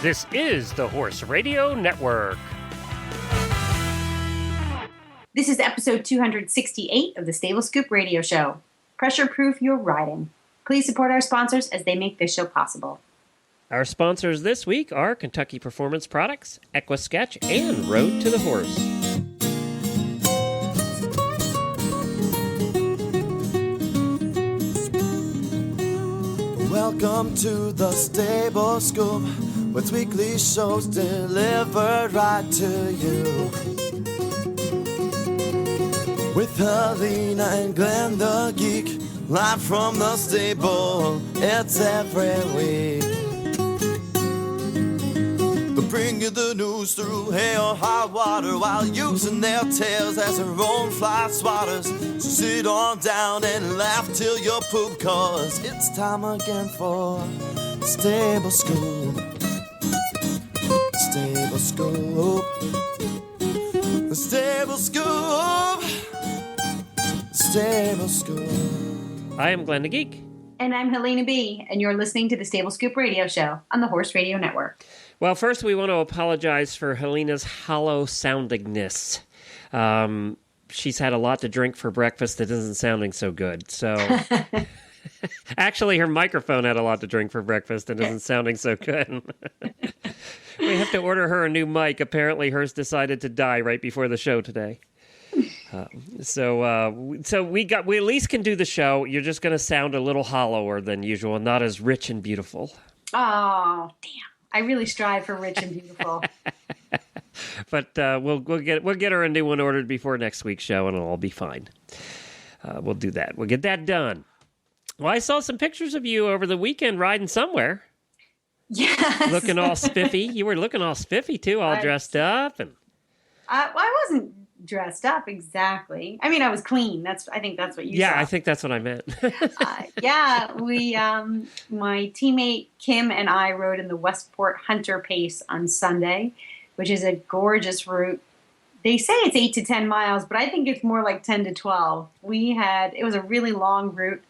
This is the Horse Radio Network. This is episode 268 of the Stable Scoop Radio Show. Pressure-proof your riding. Please support our sponsors as they make this show possible. Our sponsors this week are Kentucky Performance Products, Equisketch, and Road to the Horse. Welcome to the Stable Scoop, with weekly shows delivered right to you. With Helena and Glenn the Geek, live from the stable, it's every week. They'll bring you the news through hail or high water, while using their tails as their own fly swatters. So sit on down and laugh till you poop, cause it's time again for Stable Scoop. Stable Scoop. The Stable Scoop. Stable Scoop. I am Glenn the Geek. And I'm Helena B., and you're listening to the Stable Scoop Radio Show on the Horse Radio Network. Well, first we want to apologize for Helena's hollow soundingness. She's had a lot to drink for breakfast that isn't sounding so good. So, actually, her microphone had a lot to drink for breakfast and isn't sounding so good. We have to order her a new mic. Apparently, hers decided to die right before the show today. So we at least can do the show. You're just going to sound a little hollower than usual, not as rich and beautiful. Oh, damn! I really strive for rich and beautiful. But we'll get her a new one ordered before next week's show, and it'll all be fine. We'll do that. We'll get that done. Well, I saw some pictures of you over the weekend riding somewhere. Yes. Looking all spiffy. You were looking all spiffy, too, all dressed up. And I wasn't dressed up exactly. I mean, I was clean. I think that's what you saw. Yeah, I think that's what I meant. We, my teammate Kim and I rode in the Westport Hunter Pace on Sunday, which is a gorgeous route. They say it's 8 to 10 miles, but I think it's more like 10 to 12. It was a really long route.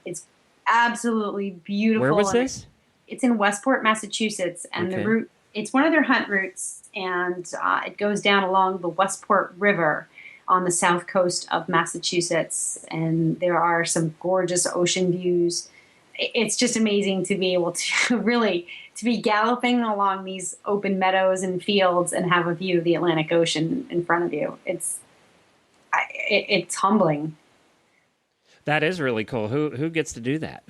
It's absolutely beautiful. Where was this? It's in Westport, Massachusetts, and Okay. the route, it's one of their hunt routes, and it goes down along the Westport River on the south coast of Massachusetts, and there are some gorgeous ocean views. It's just amazing to be able to to be galloping along these open meadows and fields and have a view of the Atlantic Ocean in front of you. It's humbling. That is really cool. Who gets to do that?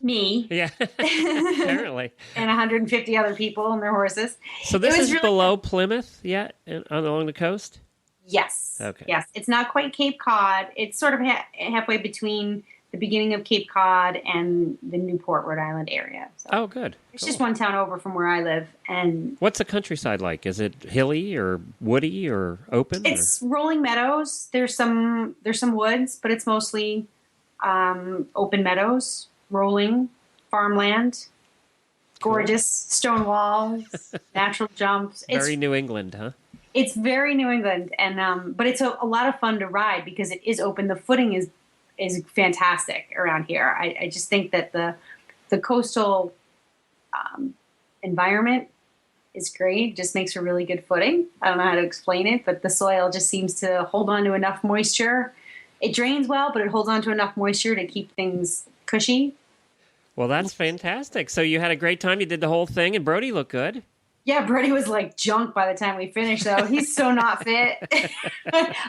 Me. Yeah, apparently. And 150 other people and their horses. So this is really below Plymouth yet, along the coast? Yes. Okay. Yes. It's not quite Cape Cod. It's sort of halfway between the beginning of Cape Cod and the Newport, Rhode Island area. So Oh, good. it's just one town over from where I live. And What's the countryside like? Is it hilly or woody or open? it's rolling meadows. There's some woods, but it's mostly open meadows, rolling, farmland, gorgeous stone walls, natural jumps. Very New England, huh? It's very New England, and but it's a lot of fun to ride because it is open. The footing is fantastic around here. I just think that the coastal environment is great. It just makes for really good footing. I don't know how to explain it, but the soil just seems to hold on to enough moisture. It drains well, but it holds on to enough moisture to keep things cushy. Well, that's fantastic. So you had a great time. You did the whole thing, and Brody looked good. Yeah, Brody was like junk by the time we finished, though. He's so not fit.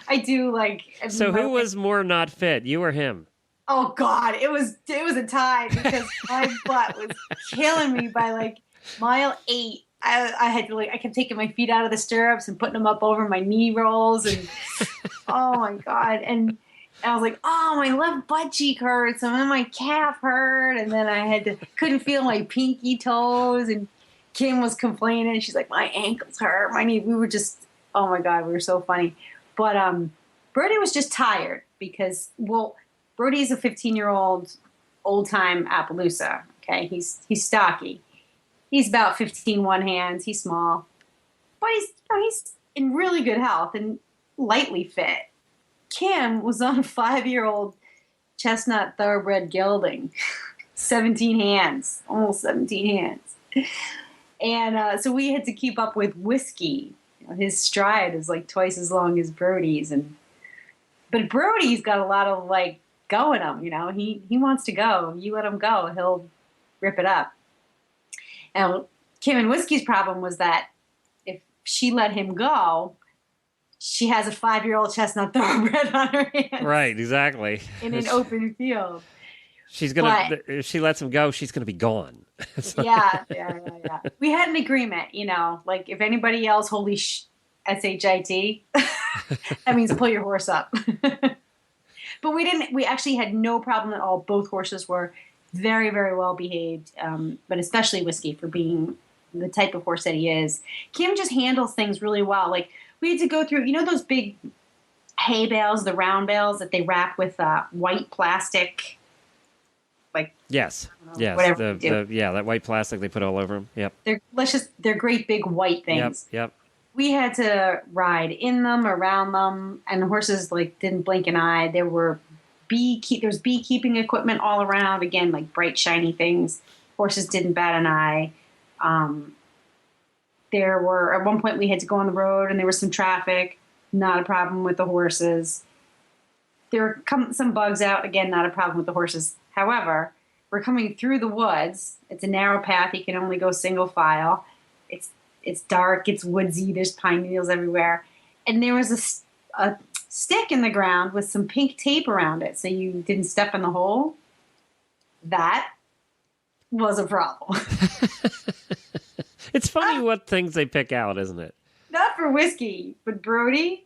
I do like. So who was more not fit, you or him? Oh God, it was a tie because my butt was killing me by like mile 8. I had to I kept taking my feet out of the stirrups and putting them up over my knee rolls, and oh my God, and I was like, oh, my left butt cheek hurts, and then my calf hurt, and then I couldn't feel my pinky toes, and Kim was complaining. She's like, my ankles hurt, my knee. We were just, oh my God, we were so funny. But Brody was just tired because, well, Brody's a 15-year-old old-time Appaloosa. Okay, he's stocky. He's about 15 one hands. He's small, but he's in really good health and lightly fit. Kim was on a 5-year-old chestnut thoroughbred gelding, 17 hands, almost 17 hands. And so we had to keep up with Whiskey. His stride is like twice as long as Brody's, but Brody's got a lot of like go in him. He wants to go. You let him go, he'll rip it up. And Kim and Whiskey's problem was that if she let him go, she has a 5-year-old chestnut thoroughbred on her hands. Right, exactly. In an open field. If she lets him go, she's gonna be gone. Yeah. We had an agreement, like if anybody else SHIT, that means pull your horse up. But we actually had no problem at all. Both horses were very, very well behaved, but especially Whiskey for being the type of horse that he is. Kim just handles things really well. Like we had to go through, those big hay bales, the round bales that they wrap with white plastic. Yes. Whatever that white plastic they put all over them. Yep. They're great big white things. Yep. We had to ride in them, around them, and the horses didn't blink an eye. There was beekeeping equipment all around. Again, like bright, shiny things. Horses didn't bat an eye. There were at one point we had to go on the road, and there was some traffic. Not a problem with the horses. There were some bugs out. Again, not a problem with the horses. However, we're coming through the woods. It's a narrow path. You can only go single file. It's dark. It's woodsy. There's pine needles everywhere. And there was a stick in the ground with some pink tape around it so you didn't step in the hole. That was a problem. It's funny what things they pick out, isn't it? Not for Whiskey, but Brody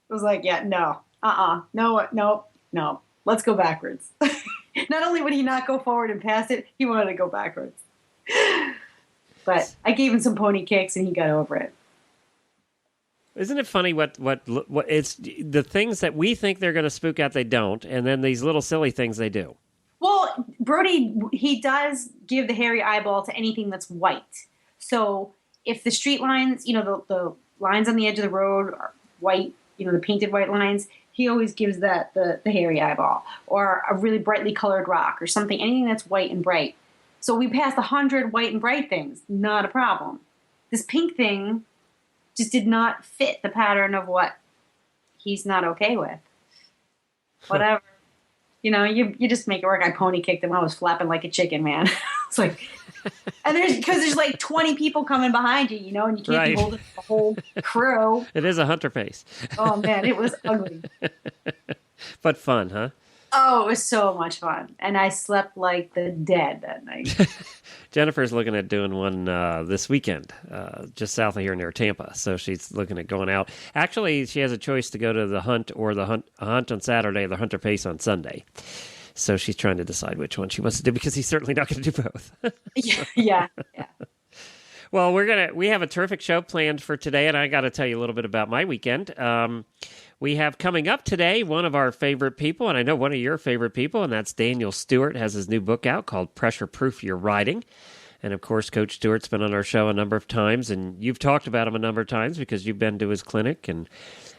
was like, yeah, no, no. Let's go backwards. Not only would he not go forward and pass it, he wanted to go backwards. But I gave him some pony kicks, and he got over it. Isn't it funny what it's the things that we think they're going to spook out, they don't, and then these little silly things they do. Well, Brody, he does give the hairy eyeball to anything that's white. So if the street lines, the lines on the edge of the road are white, the painted white lines, he always gives that the hairy eyeball, or a really brightly colored rock or something, anything that's white and bright. So we passed 100 white and bright things, not a problem. This pink thing just did not fit the pattern of what he's not okay with. Whatever. You just make it work. I pony kicked him. I was flapping like a chicken, man. It's like, and there's like 20 people coming behind you, and you can't be holding the whole crew. It is a hunter pace. Oh man, it was ugly. But fun, huh? Oh, it was so much fun. And I slept like the dead that night. Jennifer's looking at doing one this weekend, just south of here near Tampa. So she's looking at going out. Actually, she has a choice to go to the hunt or the hunt on Saturday, the hunter pace on Sunday. So she's trying to decide which one she wants to do, because he's certainly not going to do both. Yeah. Well, we have a terrific show planned for today, and I got to tell you a little bit about my weekend. We have coming up today one of our favorite people, and I know one of your favorite people, and that's Daniel Stewart. Has his new book out called Pressure Proof Your Riding. And of course, Coach Stewart's been on our show a number of times, and you've talked about him a number of times because you've been to his clinic, and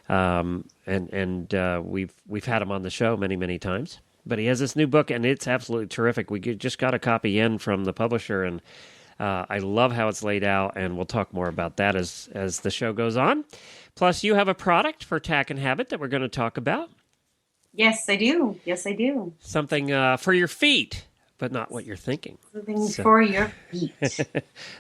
we've had him on the show many, many times. But he has this new book, and it's absolutely terrific. We just got a copy in from the publisher, and I love how it's laid out, and we'll talk more about that as the show goes on. Plus, you have a product for Tack and Habit that we're going to talk about. Yes, I do. Something for your feet, but not what you're thinking. Something for your feet.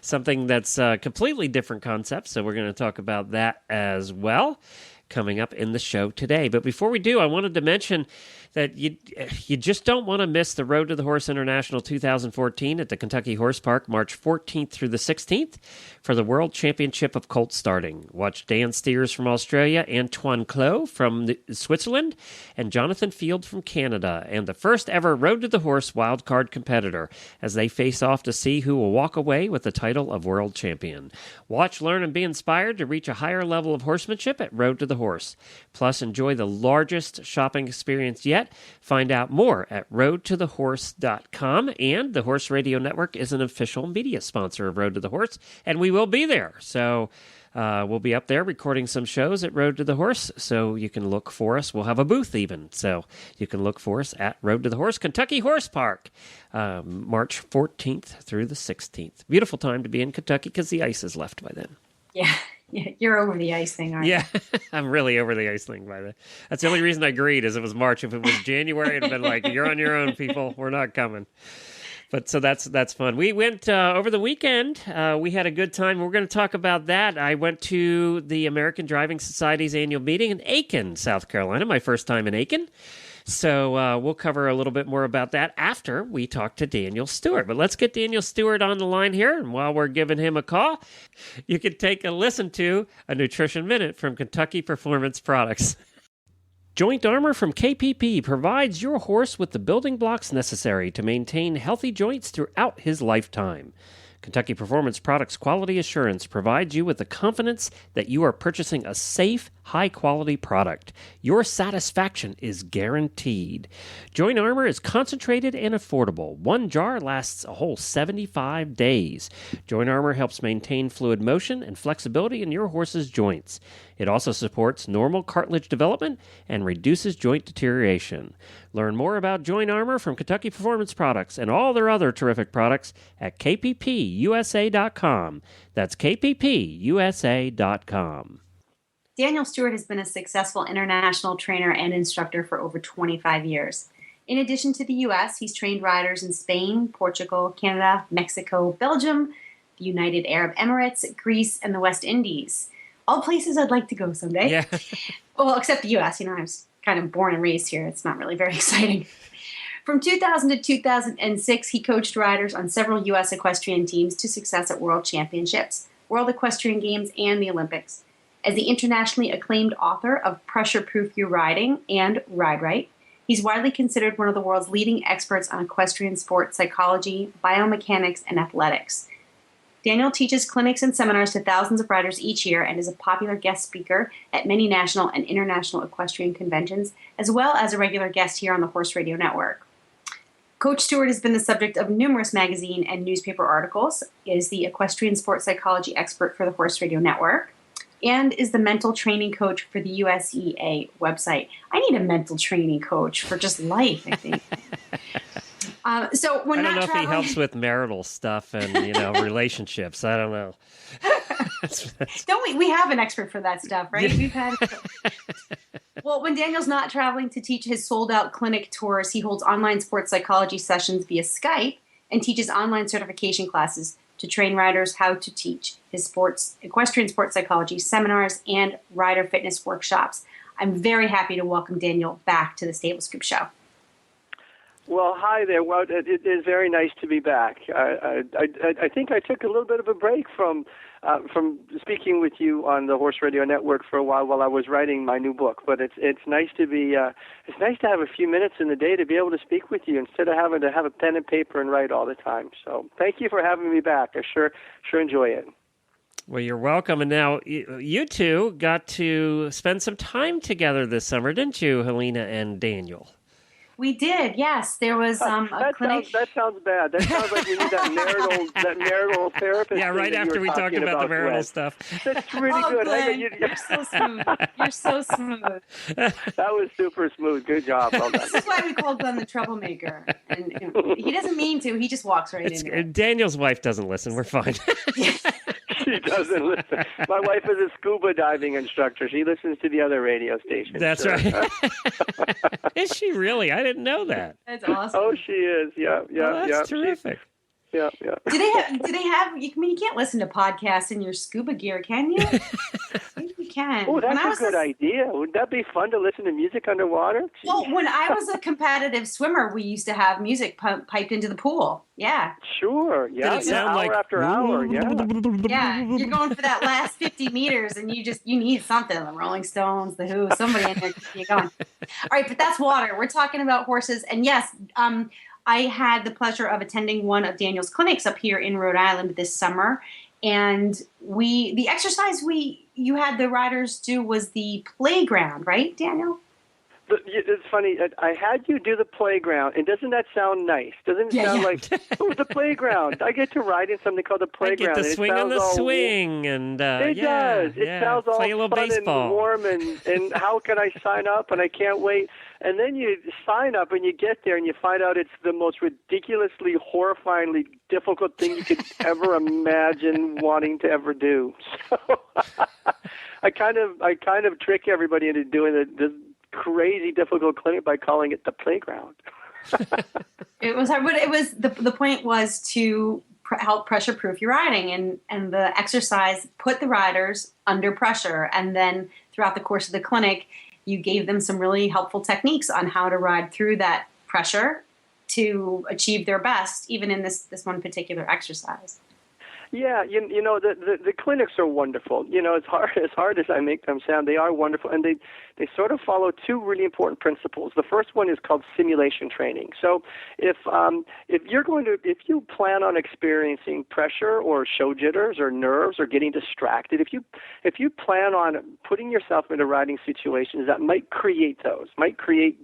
Something that's a completely different concept, so we're going to talk about that as well coming up in the show today. But before we do, I wanted to mention that you just don't want to miss the Road to the Horse International 2014 at the Kentucky Horse Park, March 14th through the 16th for the World Championship of Colt Starting. Watch Dan Steers from Australia, Antoine Clos from Switzerland, and Jonathan Field from Canada, and the first ever Road to the Horse wildcard competitor as they face off to see who will walk away with the title of World Champion. Watch, learn, and be inspired to reach a higher level of horsemanship at Road to the Horse. Plus, enjoy the largest shopping experience yet. Find out more at roadtothehorse.com. And the Horse Radio Network is an official media sponsor of Road to the Horse, and we will be there. So we'll be up there recording some shows at Road to the Horse, so you can look for us. We'll have a booth even, so you can look for us at Road to the Horse, Kentucky Horse Park, March 14th through the 16th. Beautiful time to be in Kentucky because the ice is left by then. Yeah, you're over the ice thing, aren't you? Yeah, I'm really over the ice thing by then. That's the only reason I agreed is it was March. If it was January, it'd have been like, you're on your own, people. We're not coming. But so that's fun. We went over the weekend. We had a good time. We're going to talk about that. I went to the American Driving Society's annual meeting in Aiken, South Carolina, my first time in Aiken. So we'll cover a little bit more about that after we talk to Daniel Stewart. But let's get Daniel Stewart on the line here. And while we're giving him a call, you can take a listen to a Nutrition Minute from Kentucky Performance Products. Joint Armor from KPP provides your horse with the building blocks necessary to maintain healthy joints throughout his lifetime. Kentucky Performance Products Quality Assurance provides you with the confidence that you are purchasing a safe, high-quality product. Your satisfaction is guaranteed. Joint Armor is concentrated and affordable. One jar lasts a whole 75 days. Joint Armor helps maintain fluid motion and flexibility in your horse's joints. It also supports normal cartilage development and reduces joint deterioration. Learn more about Joint Armor from Kentucky Performance Products and all their other terrific products at kppusa.com. That's kppusa.com. Daniel Stewart has been a successful international trainer and instructor for over 25 years. In addition to the U.S., he's trained riders in Spain, Portugal, Canada, Mexico, Belgium, the United Arab Emirates, Greece, and the West Indies. All places I'd like to go someday. Yeah. Well, except the U.S. I was kind of born and raised here. It's not really very exciting. From 2000 to 2006, he coached riders on several U.S. equestrian teams to success at World Championships, World Equestrian Games, and the Olympics. As the internationally acclaimed author of Pressure Proof Your Riding and Ride Right, he's widely considered one of the world's leading experts on equestrian sport psychology, biomechanics, and athletics. Daniel teaches clinics and seminars to thousands of riders each year and is a popular guest speaker at many national and international equestrian conventions, as well as a regular guest here on the Horse Radio Network. Coach Stewart has been the subject of numerous magazine and newspaper articles, is the equestrian sport psychology expert for the Horse Radio Network, and is the mental training coach for the USEA website. I need a mental training coach for just life, I think. So when I don't know traveling... if he helps with marital stuff and, relationships. I don't know. Don't we? We have an expert for that stuff, right? We've had. Well, when Daniel's not traveling to teach his sold-out clinic tours, he holds online sports psychology sessions via Skype and teaches online certification classes to train riders how to teach his equestrian sports psychology seminars and rider fitness workshops. I'm very happy to welcome Daniel back to the Stable Scoop Show. Well, hi there. Well, it is very nice to be back. I think I took a little bit of a break from speaking with you on the Horse Radio Network for a while I was writing my new book. But it's nice to be it's nice to have a few minutes in the day to be able to speak with you instead of having to have a pen and paper and write all the time. So thank you for having me back. I sure enjoy it. Well, you're welcome. And now you two got to spend some time together this summer, didn't you, Helena and Daniel? We did, yes. There was a clinic. That sounds bad. That sounds like we need that marital therapist. Yeah, right after we talked about the marital stuff. That's really good. Glenn, you're so smooth. You're so smooth. That was super smooth. Good job. Well done. This is why we call Glenn the troublemaker. And he doesn't mean to. He just walks right into it. Daniel's wife doesn't listen. We're fine. She doesn't listen. My wife is a scuba diving instructor. She listens to the other radio stations. That's right. Is she really? I didn't know that. That's awesome. Oh, she is. Yeah. That's terrific. Yeah. Do they have? You can't listen to podcasts in your scuba gear, can you? Maybe you can. Oh, that's a good idea. Wouldn't that be fun to listen to music underwater? Well, when I was a competitive swimmer, we used to have music piped into the pool. Yeah. Sure. Yeah. Did it sound hour after hour. Yeah. Yeah. You're going for that last 50 meters, and you need something. The Rolling Stones, the Who, somebody in there to keep you going. All right, but that's water. We're talking about horses, and yes, I had the pleasure of attending one of Daniel's clinics up here in Rhode Island this summer, and the exercise we you had the riders do was the playground, right, Daniel? It's funny. I had you do the playground, and doesn't that sound nice? Doesn't it sound like, oh, the playground? I get to ride in something called the playground. I get to swing on the swing, and it does. It sounds all play a little fun baseball. and warm, and how can I sign up? And I can't wait. And then you sign up, and you get there, and you find out it's the most ridiculously, horrifyingly difficult thing you could ever imagine wanting to ever do. So I kind of trick everybody into doing this crazy difficult clinic by calling it the playground. It was hard, but it was the point was to help pressure proof your riding, and the exercise put the riders under pressure, and then throughout the course of the clinic you gave them some really helpful techniques on how to ride through that pressure to achieve their best, even in this one particular exercise. Yeah, you know, the clinics are wonderful. You know, as hard as I make them sound, they are wonderful, and they sort of follow two really important principles. The first one is called simulation training. So if you plan on experiencing pressure or show jitters or nerves or getting distracted, if you plan on putting yourself into riding situations that might create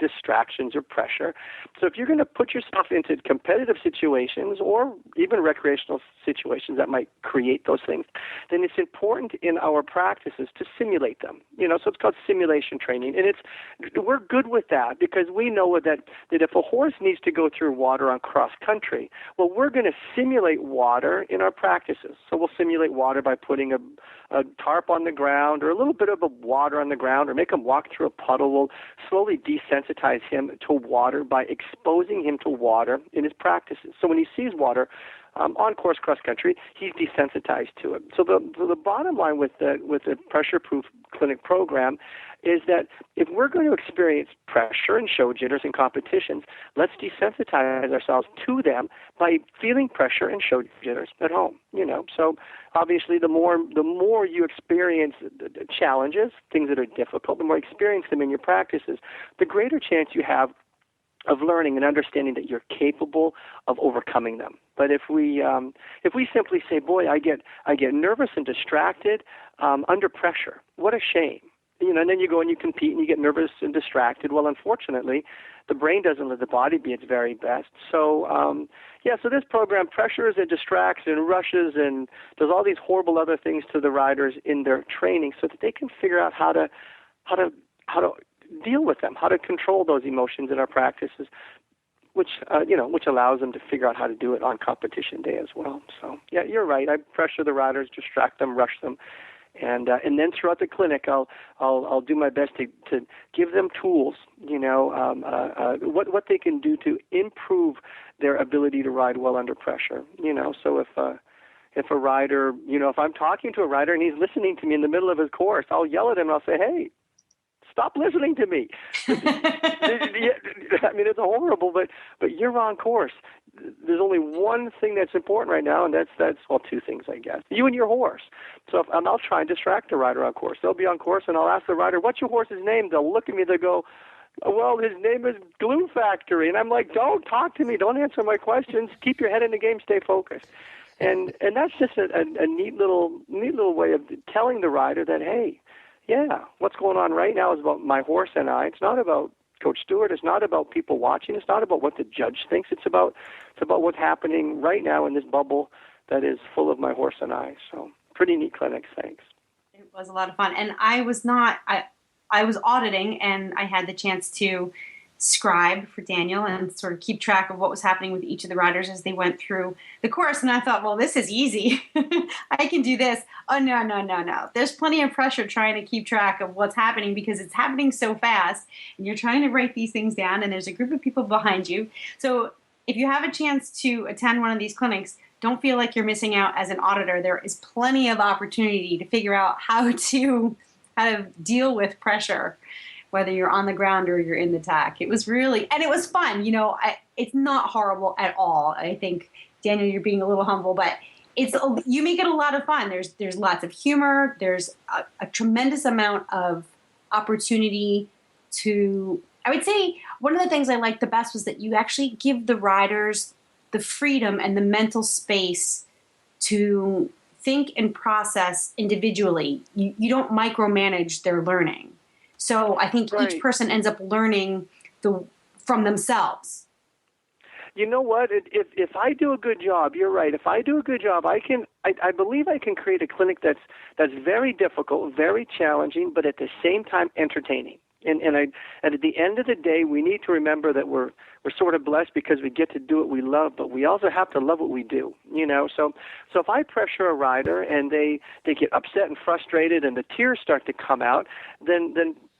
distractions or pressure. So if you're going to put yourself into competitive situations or even recreational situations that might create those things, then it's important in our practices to simulate them. You know, so it's called simulation training, and we're good with that because we know that if a horse needs to go through water on cross country, well, we're going to simulate water in our practices. So we'll simulate water by putting a tarp on the ground or a little bit of water on the ground or make him walk through a puddle. We'll slowly desensitize him to water by exposing him to water in his practices. So when he sees water on course cross country, he's desensitized to it. So the bottom line with the pressure proof clinic program is that if we're going to experience pressure and show jitters in competitions, let's desensitize ourselves to them by feeling pressure and show jitters at home. You know, so obviously the more you experience the challenges, things that are difficult, the more you experience them in your practices, the greater chance you have of learning and understanding that you're capable of overcoming them. But if we simply say, "Boy, I get nervous and distracted under pressure," what a shame. You know, and then you go and you compete and you get nervous and distracted. Well, unfortunately, the brain doesn't let the body be its very best. So, so this program pressures and distracts and rushes and does all these horrible other things to the riders in their training so that they can figure out how to deal with them, how to control those emotions in our practices, which allows them to figure out how to do it on competition day as well. So, yeah, you're right. I pressure the riders, distract them, rush them. And then throughout the clinic, I'll do my best to give them tools, you know, what they can do to improve their ability to ride well under pressure. You know, so if a rider, you know, if I'm talking to a rider and he's listening to me in the middle of his course, I'll yell at him and I'll say, "Hey, stop listening to me." I mean, it's horrible, but you're on course. There's only one thing that's important right now, and that's two things, I guess. You and your horse. So I'll try and distract the rider on course. They'll be on course, and I'll ask the rider, "What's your horse's name?" They'll look at me. They'll go, "Well, his name is Glue Factory." And I'm like, "Don't talk to me. Don't answer my questions. Keep your head in the game. Stay focused." And that's just a neat little way of telling the rider that, hey, yeah, what's going on right now is about my horse and I. It's not about Coach Stewart. It's not about people watching. It's not about what the judge thinks. It's about what's happening right now in this bubble that is full of my horse and I. So pretty neat clinic. Thanks. It was a lot of fun, and I was auditing, and I had the chance to scribe for Daniel and sort of keep track of what was happening with each of the riders as they went through the course. And I thought, well, this is easy. I can do this. Oh, no. There's plenty of pressure trying to keep track of what's happening because it's happening so fast and you're trying to write these things down and there's a group of people behind you. So if you have a chance to attend one of these clinics, don't feel like you're missing out as an auditor. There is plenty of opportunity to figure out how to deal with pressure, whether you're on the ground or you're in the tack. It was fun. You know, it's not horrible at all. I think, Daniel, you're being a little humble, but you make it a lot of fun. There's lots of humor. There's a tremendous amount of opportunity to, I would say one of the things I liked the best was that you actually give the riders the freedom and the mental space to think and process individually. You don't micromanage their learning. So I think each person ends up learning from themselves. You know what? If I do a good job, you're right. If I do a good job, I believe I can create a clinic that's very difficult, very challenging, but at the same time entertaining. And at the end of the day, we need to remember that we're sort of blessed because we get to do what we love, but we also have to love what we do. So if I pressure a rider and they get upset and frustrated and the tears start to come out, then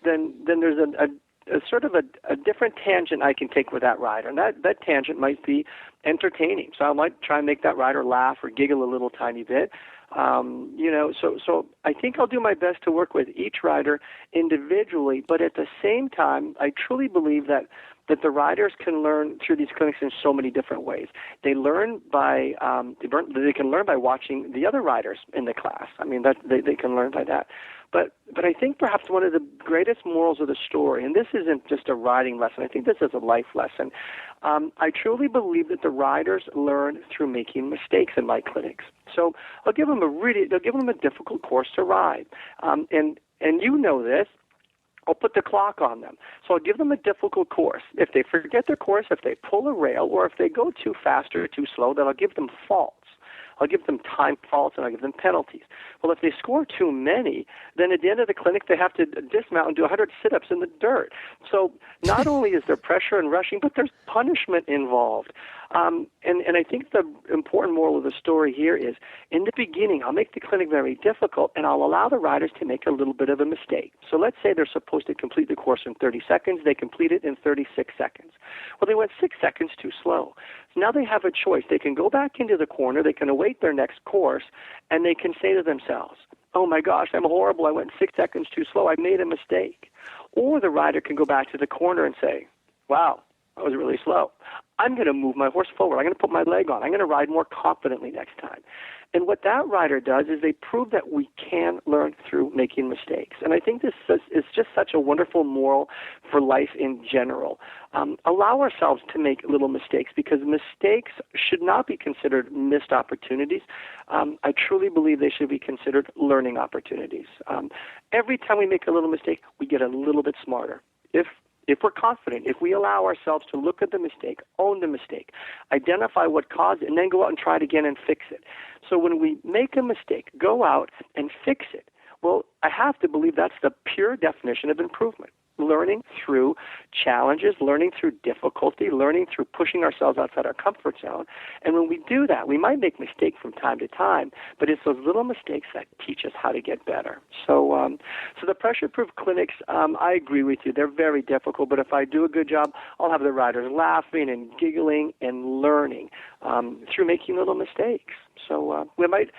there's a sort of a different tangent I can take with that rider, and that tangent might be entertaining. So I might try and make that rider laugh or giggle a little tiny bit. So I think I'll do my best to work with each rider individually, but at the same time, I truly believe that the riders can learn through these clinics in so many different ways. They learn by they can learn by watching the other riders in the class. I mean, that they can learn by that. But I think perhaps one of the greatest morals of the story, and this isn't just a riding lesson, I think this is a life lesson. I truly believe that the riders learn through making mistakes in my clinics. So I'll give them a difficult course to ride, and you know this. I'll put the clock on them. So I'll give them a difficult course. If they forget their course, if they pull a rail, or if they go too fast or too slow, then I'll give them faults. I'll give them time faults, and I'll give them penalties. Well, if they score too many, then at the end of the clinic, they have to dismount and do 100 sit-ups in the dirt. So not only is there pressure and rushing, but there's punishment involved. And I think the important moral of the story here is, in the beginning, I'll make the clinic very difficult, and I'll allow the riders to make a little bit of a mistake. So let's say they're supposed to complete the course in 30 seconds. They complete it in 36 seconds. Well, they went 6 seconds too slow. So now they have a choice. They can go back into the corner. They can await their next course, and they can say to themselves, oh, my gosh, I'm horrible. I went 6 seconds too slow. I made a mistake. Or the rider can go back to the corner and say, wow, I was really slow. I'm going to move my horse forward. I'm going to put my leg on. I'm going to ride more confidently next time. And what that rider does is they prove that we can learn through making mistakes. And I think this is just such a wonderful moral for life in general. Allow ourselves to make little mistakes, because mistakes should not be considered missed opportunities. I truly believe they should be considered learning opportunities. Every time we make a little mistake, we get a little bit smarter. If we're confident, if we allow ourselves to look at the mistake, own the mistake, identify what caused it, and then go out and try it again and fix it. So when we make a mistake, go out and fix it. Well, I have to believe that's the pure definition of improvement. Learning through challenges, learning through difficulty, learning through pushing ourselves outside our comfort zone. And when we do that, we might make mistakes from time to time, but it's those little mistakes that teach us how to get better. So the pressure-proof clinics, I agree with you. They're very difficult, but if I do a good job, I'll have the riders laughing and giggling and learning through making little mistakes. So we might,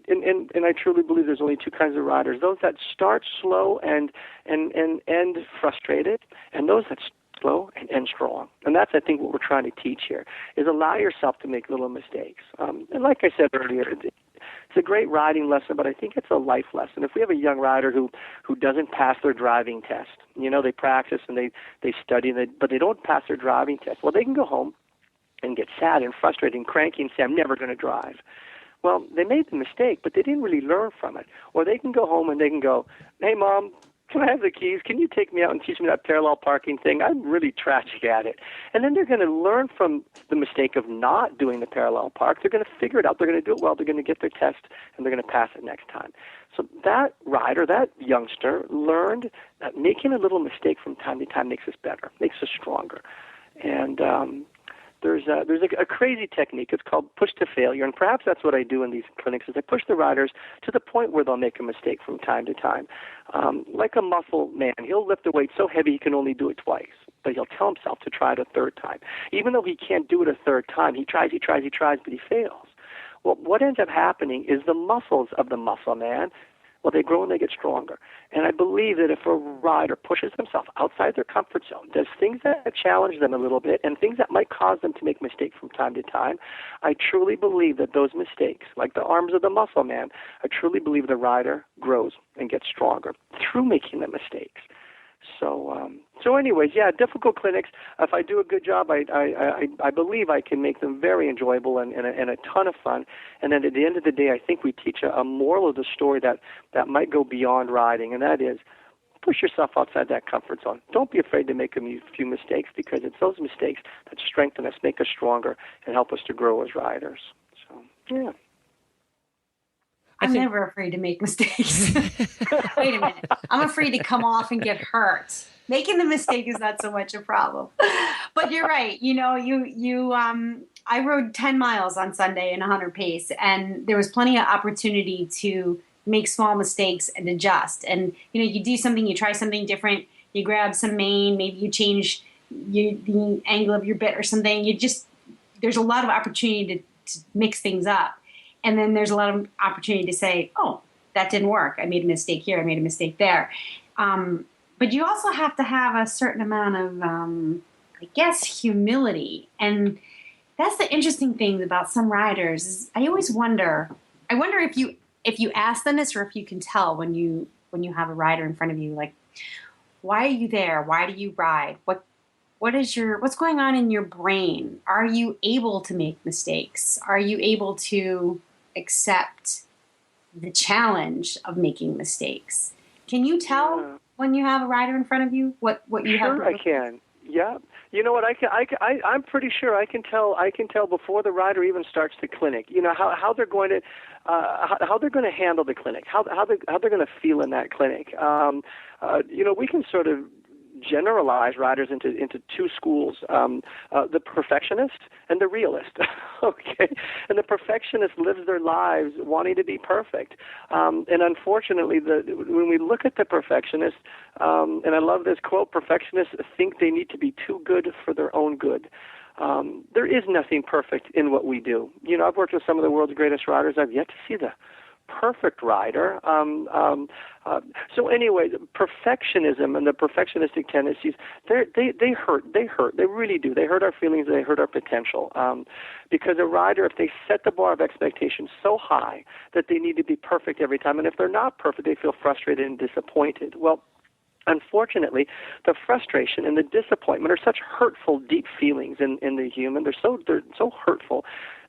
and I truly believe there's only two kinds of riders: those that start slow and end frustrated, and those that slow and end strong. And that's, I think, what we're trying to teach here: is allow yourself to make little mistakes. And like I said earlier, it's a great riding lesson, but I think it's a life lesson. If we have a young rider who doesn't pass their driving test, they practice and they study, but they don't pass their driving test, well, they can go home and get sad and frustrated and cranky and say, I'm never going to drive. Well, they made the mistake, but they didn't really learn from it. Or they can go home and they can go, hey, Mom, can I have the keys? Can you take me out and teach me that parallel parking thing? I'm really tragic at it. And then they're going to learn from the mistake of not doing the parallel park. They're going to figure it out. They're going to do it well. They're going to get their test, and they're going to pass it next time. So that rider, that youngster, learned that making a little mistake from time to time makes us better, makes us stronger. And there's a crazy technique. It's called push to failure, and perhaps that's what I do in these clinics is I push the riders to the point where they'll make a mistake from time to time. Like a muscle man, he'll lift a weight so heavy he can only do it twice, but he'll tell himself to try it a third time. Even though he can't do it a third time, he tries, but he fails. Well, what ends up happening is the muscles of the muscle man, well, they grow and they get stronger. And I believe that if a rider pushes themselves outside their comfort zone, does things that challenge them a little bit and things that might cause them to make mistakes from time to time, I truly believe that those mistakes, like the arms of the muscle man, I truly believe the rider grows and gets stronger through making the mistakes. So So anyways, yeah, difficult clinics. If I do a good job, I believe I can make them very enjoyable and a ton of fun. And then at the end of the day, I think we teach a moral of the story that might go beyond riding, and that is push yourself outside that comfort zone. Don't be afraid to make a few mistakes, because it's those mistakes that strengthen us, make us stronger, and help us to grow as riders. So, yeah. I'm never afraid to make mistakes. Wait a minute. I'm afraid to come off and get hurt. Making the mistake is not so much a problem. But you're right. You know, I rode 10 miles on Sunday in 100 pace, and there was plenty of opportunity to make small mistakes and adjust. And, you know, you do something, you try something different, you grab some mane, maybe you change the angle of your bit or something. There's a lot of opportunity to mix things up. And then there's a lot of opportunity to say, oh, that didn't work. I made a mistake here. I made a mistake there. But you also have to have a certain amount of, I guess, humility. And that's the interesting thing about some riders. Is I always wonder. I wonder if you ask them this, or if you can tell when you have a rider in front of you, like, why are you there? Why do you ride? What's going on in your brain? Are you able to make mistakes? Are you able to accept the challenge of making mistakes? Can you tell when you have a rider in front of you what you have? Sure, I can. Yeah. You know what? I'm pretty sure I can tell before the rider even starts the clinic. You know how they're going to how they're going to handle the clinic, how they're going to feel in that clinic. You know, we can sort of generalize riders into two schools, the perfectionist and the realist. Okay, and the perfectionist lives their lives wanting to be perfect, and unfortunately, when we look at the perfectionist, and I love this quote: perfectionists think they need to be too good for their own good. There is nothing perfect in what we do. You know, I've worked with some of the world's greatest riders. I've yet to see the perfect rider. So anyway, perfectionism and the perfectionistic tendencies, they hurt. They really do. They hurt our feelings. They hurt our potential. Because a rider, if they set the bar of expectations so high that they need to be perfect every time, and if they're not perfect, they feel frustrated and disappointed. Well, unfortunately, the frustration and the disappointment are such hurtful, deep feelings in the human. They're so hurtful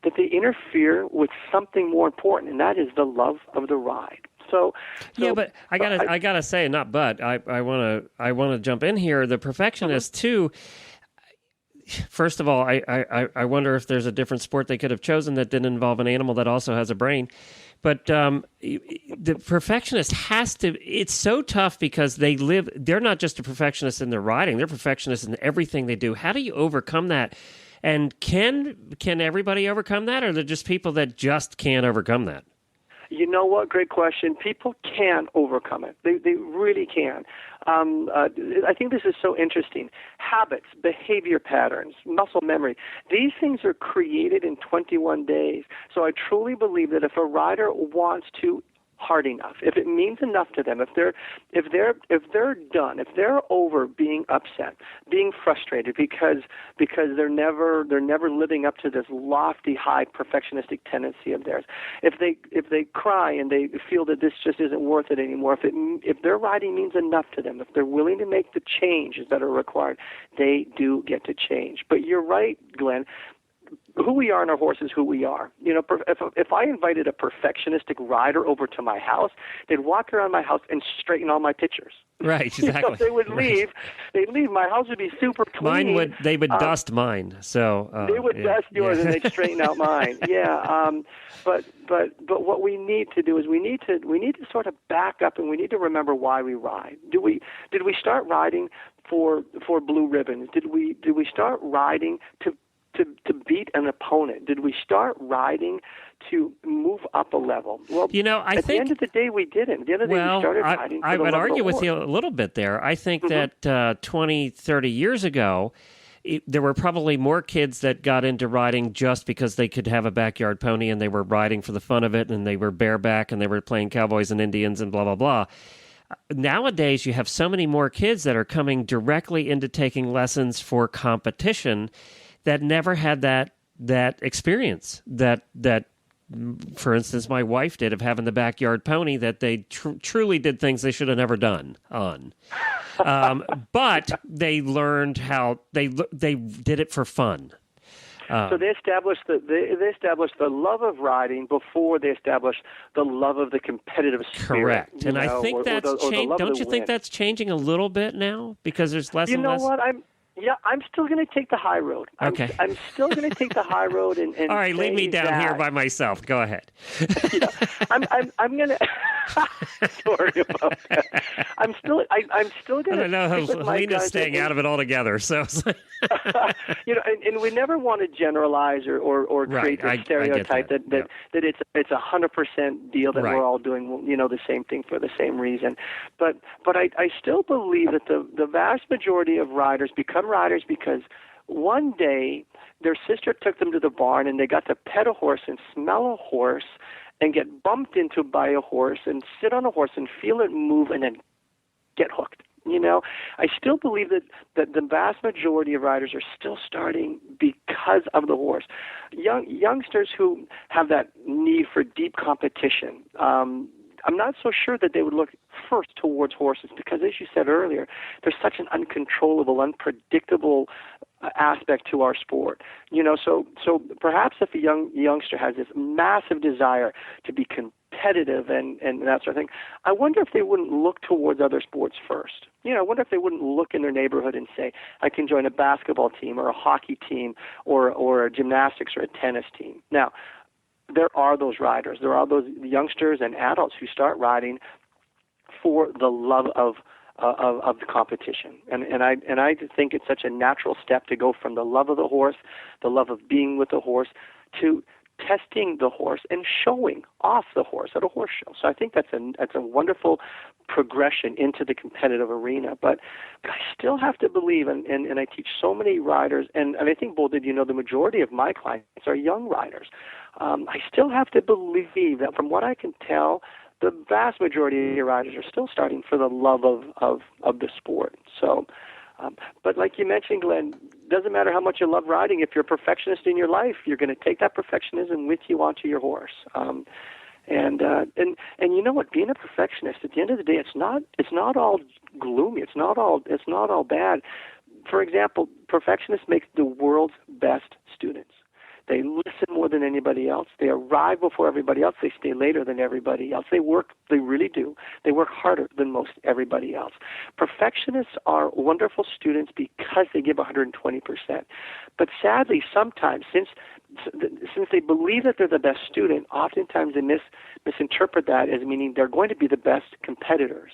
that they interfere with something more important, and that is the love of the ride. So yeah, but I gotta say, not but I wanna jump in here. The perfectionist too. First of all, I wonder if there's a different sport they could have chosen that didn't involve an animal that also has a brain. But the perfectionist has to. It's so tough because they're not just a perfectionist in their riding; they're perfectionists in everything they do. How do you overcome that? And can everybody overcome that, or are there just people that just can't overcome that? You know what? Great question. People can overcome it. They really can. I think this is so interesting. Habits, behavior patterns, muscle memory, these things are created in 21 days. So I truly believe that if a rider wants to hard enough, if it means enough to them, if they're done, if they're over being upset, being frustrated because they're never living up to this lofty, high perfectionistic tendency of theirs, if they cry and they feel that this just isn't worth it anymore, if their riding means enough to them, if they're willing to make the changes that are required, they do get to change. But you're right, Glenn. Who we are on our horse is who we are. You know, if I invited a perfectionistic rider over to my house, they'd walk around my house and straighten all my pictures. Right, exactly. You know, they would leave. They'd leave. My house would be super clean. They would dust mine. So they would dust yours and they'd straighten out mine. Yeah. But what we need to do is we need to sort of back up, and we need to remember why we ride. Did we start riding for blue ribbons? Did we start riding to beat an opponent? Did we start riding to move up a level? Well, you know, at the end of the day, we didn't. At the end of the day, we started riding. I would argue with you a little bit there. I think that 20, 30 years ago, there were probably more kids that got into riding just because they could have a backyard pony and they were riding for the fun of it, and they were bareback and they were playing cowboys and Indians and blah, blah, blah. Nowadays, you have so many more kids that are coming directly into taking lessons for competition that never had that experience, that for instance, my wife did, of having the backyard pony, that they truly did things they should have never done on. But they learned how they did it for fun. So they established the love of riding before they established the love of the competitive spirit. Correct, and I think that's changed. Don't you think that's changing a little bit now, because there's less and less? You know what? I'm still going to take the high road. Okay. I'm still going to take the high road and all right, leave me down here by myself. Go ahead. I'm going to. Sorry about that. I'm still going to. I don't know how Helena's staying out of it altogether. So, and we never want to generalize or create a stereotype that it's 100% deal that we're all doing the same thing for the same reason. But I still believe that the vast majority of riders become riders because one day their sister took them to the barn and they got to pet a horse and smell a horse and get bumped into by a horse and sit on a horse and feel it move and then get hooked. I still believe that the vast majority of riders are still starting because of the horse. Youngsters who have that need for deep competition, I'm not so sure that they would look first towards horses because, as you said earlier, there's such an uncontrollable, unpredictable aspect to our sport. So perhaps if a youngster has this massive desire to be competitive and that sort of thing, I wonder if they wouldn't look towards other sports first. I wonder if they wouldn't look in their neighborhood and say, I can join a basketball team or a hockey team or a gymnastics or a tennis team. Now, there are those riders. There are those youngsters and adults who start riding for the love of the competition, and I think it's such a natural step to go from the love of the horse, the love of being with the horse, to testing the horse and showing off the horse at a horse show. So I think that's a wonderful progression into the competitive arena. But I still have to believe, and I teach so many riders, and I think, Bull, did the majority of my clients are young riders. I still have to believe that from what I can tell, the vast majority of your riders are still starting for the love of the sport. So, but like you mentioned, Glenn, doesn't matter how much you love riding. If you're a perfectionist in your life, you're going to take that perfectionism with you onto your horse. And you know what? Being a perfectionist, at the end of the day, it's not all gloomy. It's not all bad. For example, perfectionists make the world's best students. They listen more than anybody else. They arrive before everybody else. They stay later than everybody else. They really do. They work harder than most everybody else. Perfectionists are wonderful students because they give 120%. But sadly, sometimes, since they believe that they're the best student, oftentimes they misinterpret that as meaning they're going to be the best competitors.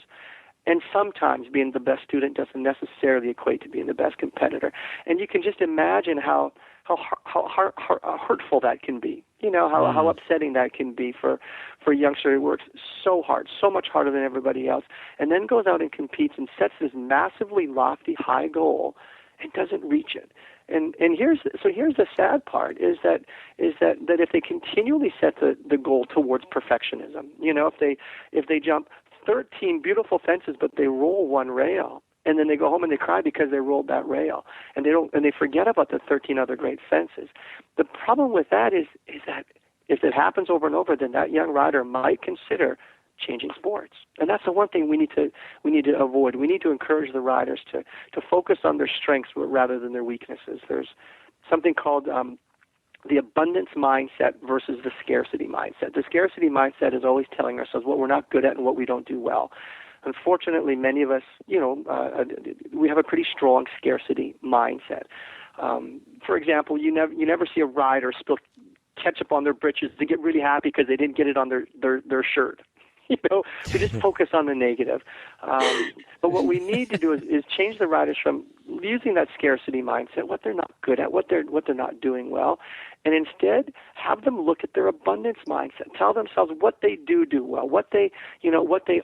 And sometimes being the best student doesn't necessarily equate to being the best competitor. And you can just imagine how hurtful that can be. How upsetting that can be for a youngster who works so hard, so much harder than everybody else, and then goes out and competes and sets this massively lofty, high goal and doesn't reach it. And here's the sad part is that if they continually set the goal towards perfectionism, if they jump 13 beautiful fences but they roll one rail, and then they go home and they cry because they rolled that rail, and they forget about the 13 other great fences. The problem with that is that if it happens over and over, then that young rider might consider changing sports, and that's the one thing we need to avoid. We need to encourage the riders to focus on their strengths rather than their weaknesses. There's something called the abundance mindset versus the scarcity mindset. The scarcity mindset is always telling ourselves what we're not good at and what we don't do well. Unfortunately, many of us, we have a pretty strong scarcity mindset. For example, you never see a rider spill ketchup on their britches to get really happy because they didn't get it on their shirt. We just focus on the negative. But what we need to do is change the riders from using that scarcity mindset, what they're not good at, what they're not doing well, and instead have them look at their abundance mindset. Tell themselves what they do well, what they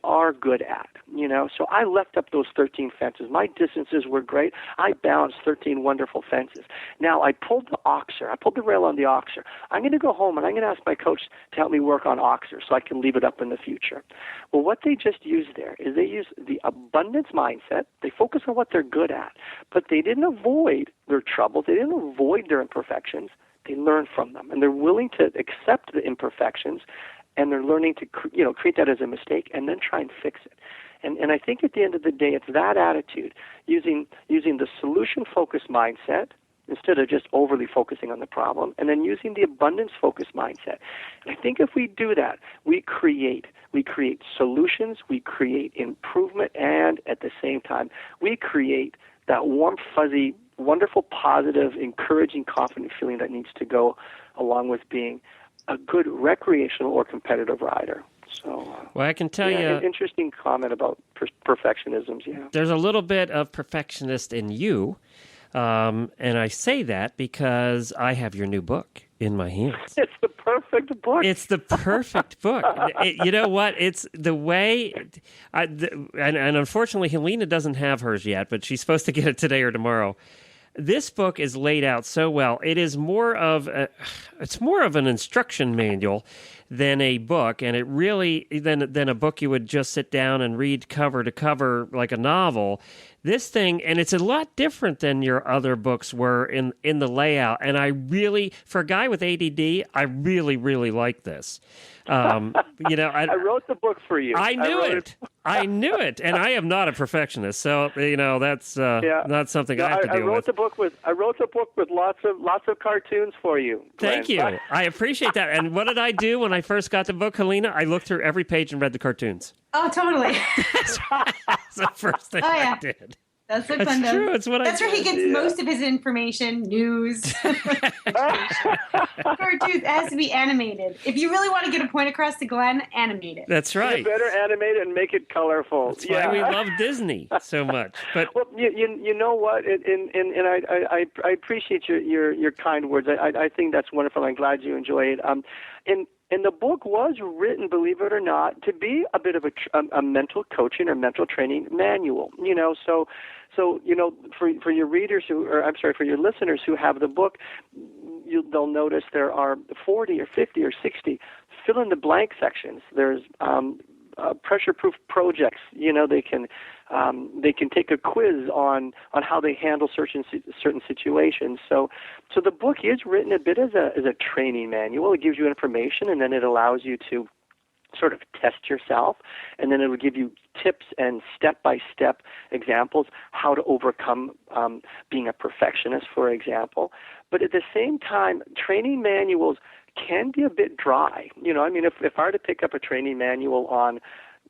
are good at. So I left up those 13 fences. My distances were great. I balanced 13 wonderful fences. Now I pulled the rail on the oxer. I'm going to go home and I'm going to ask my coach to help me work on oxer so I can leave it up in the future. Well, what they just used there is they used the abundance mindset. They focus on what they're good at, but they didn't avoid their troubles. They didn't avoid their imperfections. They learn from them, and they're willing to accept the imperfections, and they're learning to create that as a mistake and then try and fix it. And I think at the end of the day, it's that attitude, using the solution-focused mindset instead of just overly focusing on the problem, and then using the abundance-focused mindset. And I think if we do that, we create solutions, we create improvement, and at the same time, we create that warm, fuzzy, wonderful, positive, encouraging, confident feeling that needs to go along with being a good recreational or competitive rider. So, well, I can tell you, an interesting comment about perfectionisms. Yeah, there's a little bit of perfectionist in you, and I say that because I have your new book in my hands. It's the perfect book. It's the perfect book. You know what? It's the way, and unfortunately, Helena doesn't have hers yet, but she's supposed to get it today or tomorrow. This book is laid out so well. It is more of an instruction manual than a book, and it really than a book you would just sit down and read cover to cover like a novel. This thing, and it's a lot different than your other books were in the layout. And I really, for a guy with ADD, I really, really like this. I wrote the book for you. I knew it, and I am not a perfectionist, so that's not something I have to deal with. I wrote the book with lots of cartoons for you. Thank you. I appreciate that. And what did I do when I first got the book, Helena? I looked through every page and read the cartoons. Oh, totally. That's the first thing I did. That's what fun does. True. That's where he gets most of his information, news. Cartoons. It has to be animated. If you really want to get a point across to Glenn, animate it. That's right. You better animate it and make it colorful. That's why we love Disney so much. But well, you know what? And I appreciate your kind words. I think that's wonderful. I'm glad you enjoy it. And the book was written, believe it or not, to be a bit of a mental coaching or mental training manual. So for your readers for your listeners who have the book, they'll notice there are 40 or 50 or 60 fill in the blank sections. There's pressure-proof projects. They can take a quiz on how they handle certain situations. So the book is written a bit as a training manual. It gives you information, and then it allows you to sort of test yourself, and then it will give you tips and step-by-step examples how to overcome being a perfectionist, for example. But at the same time, training manuals can be a bit dry. If I were to pick up a training manual on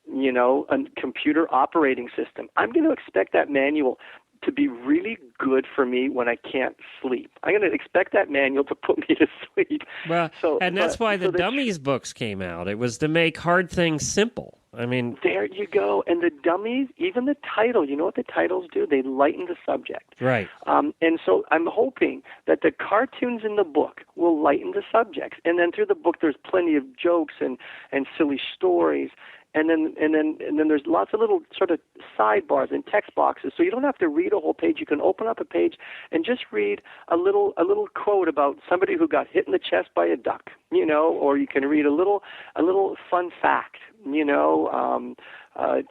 a computer operating system, I'm going to expect that manual to be really good for me when I can't sleep. I'm going to expect that manual to put me to sleep. Well, that's why the Dummies books came out. It was to make hard things simple. There you go. And the Dummies, even the title, you know what the titles do? They lighten the subject. Right. And so I'm hoping that the cartoons in the book will lighten the subjects. And then through the book, there's plenty of jokes and silly stories. And then there's lots of little sort of sidebars and text boxes, so you don't have to read a whole page. You can open up a page and just read a little quote about somebody who got hit in the chest by a duck, or you can read a little fun fact, it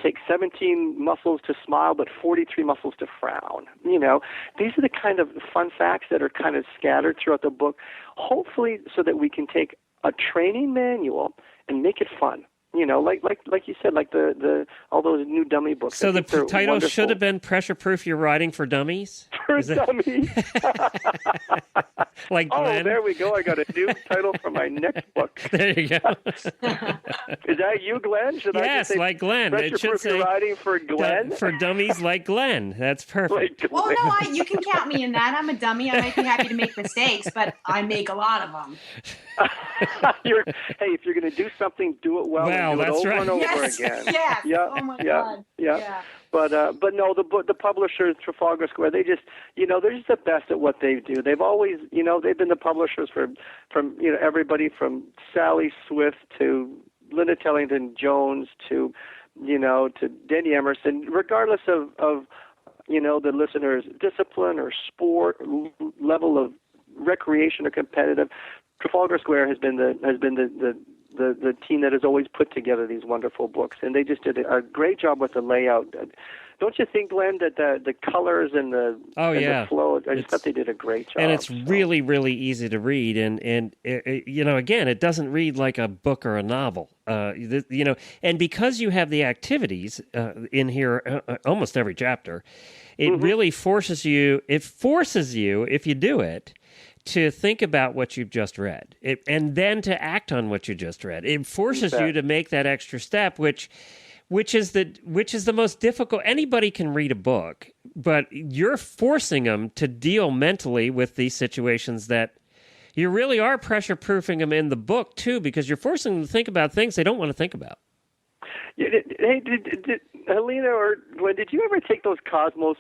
takes 17 muscles to smile, but 43 muscles to frown. These are the kind of fun facts that are kind of scattered throughout the book, hopefully so that we can take a training manual and make it fun. Like you said, like the all those new dummy books. So the title should have been "Pressure Proof Your Writing for Dummies." For dummies. Like Glenn. Oh, there we go. I got a new title for my next book. There you go. Is that you, Glenn? Should I just say like Glenn. Pressure It should Proof say Your Writing for Glenn. For dummies like Glenn. That's perfect. Well, no, you can count me in that. I'm a dummy. I might be happy to make mistakes, but I make a lot of them. If you're going to do something, do it well. Well, and do that's it over right. and over Yes. again. Yes. Yeah. Oh my yeah. God. Yeah. But no, the publishers, Trafalgar Square, they're just the best at what they do. They've always, they've been the publishers from everybody from Sally Swift to Linda Tellington Jones to Denny Emerson, regardless of the listener's discipline or sport, level of recreation or competitive. Trafalgar Square has been the team that has always put together these wonderful books, and they just did a great job with the layout. don't you think, Glenn, that the colors and the the flow? I just thought they did a great job. And it's really, really easy to read. And again, it doesn't read like a book or a novel. And because you have the activities in here, almost every chapter, it really forces you. It forces you, if you do it, to think about what you've just read, and then to act on what you just read. It forces you to make that extra step, which is the most difficult. Anybody can read a book, but you're forcing them to deal mentally with these situations that you really are pressure proofing them in the book too, because you're forcing them to think about things they don't want to think about. Hey, did Helena or Glenn, did you ever take those Cosmo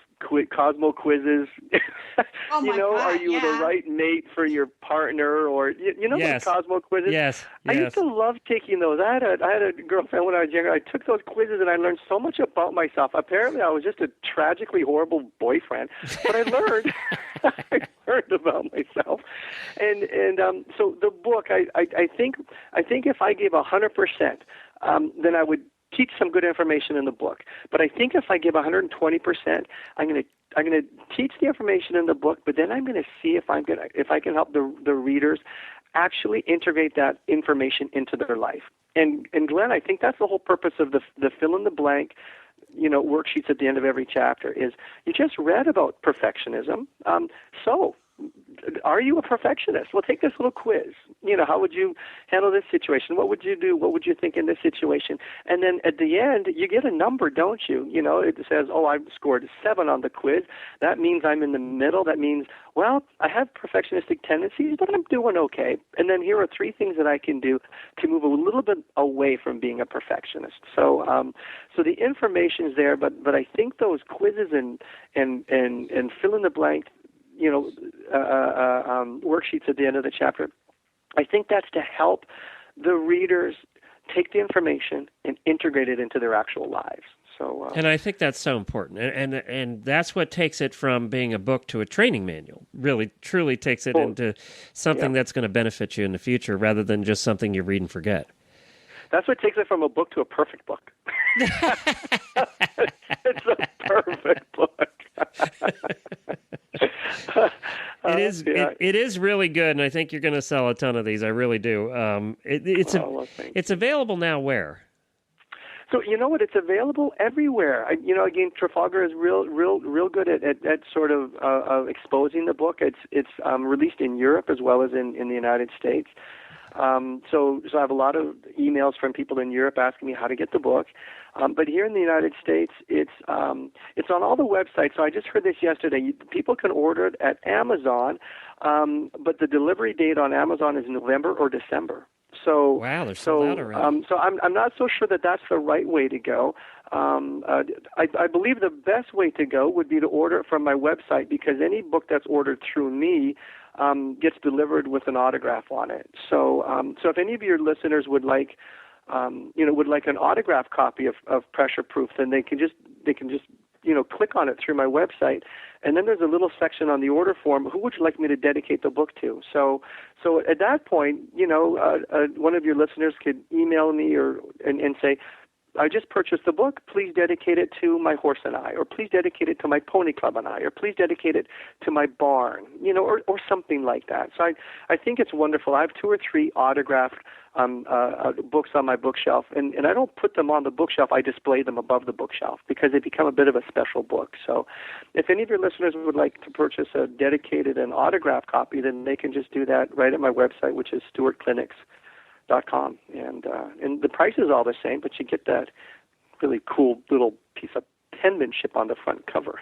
quizzes? Oh my God, are you the right mate for your partner, or those Cosmo quizzes? Yes. I used to love taking those. I had a girlfriend when I was younger. I took those quizzes and I learned so much about myself. Apparently, I was just a tragically horrible boyfriend, but I learned about myself. And so the book, I think if I gave 100%, then I would teach some good information in the book. But I think if I give 120%, I'm going to teach the information in the book, but then I'm going to see if I can help the readers actually integrate that information into their life. And Glenn, I think that's the whole purpose of the fill in the blank, worksheets at the end of every chapter. Is you just read about perfectionism. So are you a perfectionist? Well, take this little quiz. How would you handle this situation? What would you do? What would you think in this situation? And then at the end, you get a number, don't you? It says, I've scored 7 on the quiz. That means I'm in the middle. That means, well, I have perfectionistic tendencies, but I'm doing okay. And then here are 3 things that I can do to move a little bit away from being a perfectionist. So the information's there, but I think those quizzes and fill in the blank, worksheets at the end of the chapter, I think that's to help the readers take the information and integrate it into their actual lives. So, and I think that's so important, and that's what takes it from being a book to a training manual. Really, truly takes it into something that's going to benefit you in the future, rather than just something you read and forget. That's what takes it from a book to a perfect book. It's a perfect book. It is really good, and I think you're going to sell a ton of these. I really do. It's available now where? So you know what? It's available everywhere. Again, Trafalgar is real good at sort of exposing the book. It's released in Europe as well as in the United States. So I have a lot of emails from people in Europe asking me how to get the book. But here in the United States, it's on all the websites. So I just heard this yesterday. People can order it at Amazon, but the delivery date on Amazon is November or December. So wow, they're sold out already. So I'm not so sure that that's the right way to go. I believe the best way to go would be to order it from my website, because any book that's ordered through me gets delivered with an autograph on it. So if any of your listeners would like an autograph copy of Pressure Proof, then they can just click on it through my website, and then there's a little section on the order form. Who would you like me to dedicate the book to? So at that point, one of your listeners could email me and say, I just purchased the book. Please dedicate it to my horse and I, or please dedicate it to my pony club and I, or please dedicate it to my barn, or something like that. So I think it's wonderful. I have 2 or 3 autographed books on my bookshelf, and I don't put them on the bookshelf. I display them above the bookshelf because they become a bit of a special book. So if any of your listeners would like to purchase a dedicated and autographed copy, then they can just do that right at my website, which is stewartclinics.com, and the price is all the same, but you get that really cool little piece of penmanship on the front cover.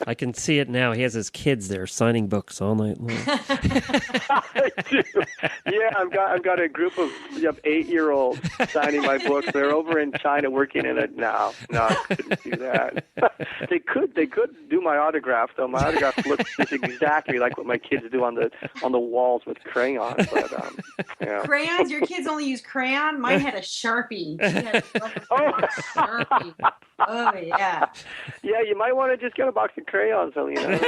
I can see it now. He has his kids there signing books all night long. I do. Yeah, I've got a group of 8-year-olds signing my books. They're over in China working in it now. No, I couldn't do that. They could do my autograph though. My autograph looks just exactly like what my kids do on the walls with crayons. But yeah. Crayons? Your kids only use crayon? Mine had a Sharpie. She had a Sharpie. Oh yeah. Yeah, you might want to just get a box of crayons, Helena.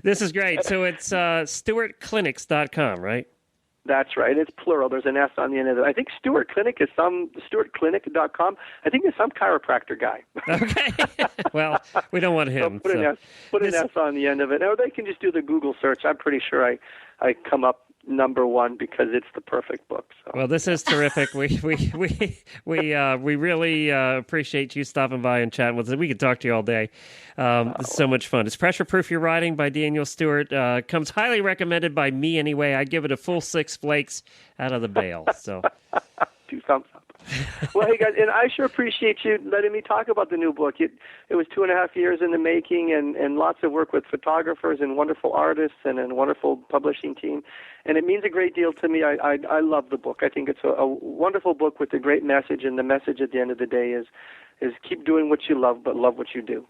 This is great. So it's stewartclinics.com, right? That's right. It's plural. There's an S on the end of it. I think Stuart Clinic is StuartClinic.com. I think there's some chiropractor guy. Okay. Well, we don't want him. So put an S on the end of it. Or they can just do the Google search. I'm pretty sure I come up number one because it's the perfect book. So. Well, this is terrific. We really appreciate you stopping by and chatting with us. We could talk to you all day. It's so much fun. It's Pressure Proof Your Writing by Daniel Stewart. Comes highly recommended by me anyway. I give it a full 6 flakes out of the bale. So 2 thumbs up. Well, hey guys, and I sure appreciate you letting me talk about the new book. It was 2.5 years in the making, and lots of work with photographers and wonderful artists and a wonderful publishing team. And it means a great deal to me. I love the book. I think it's a wonderful book with a great message, and the message at the end of the day is keep doing what you love, but love what you do.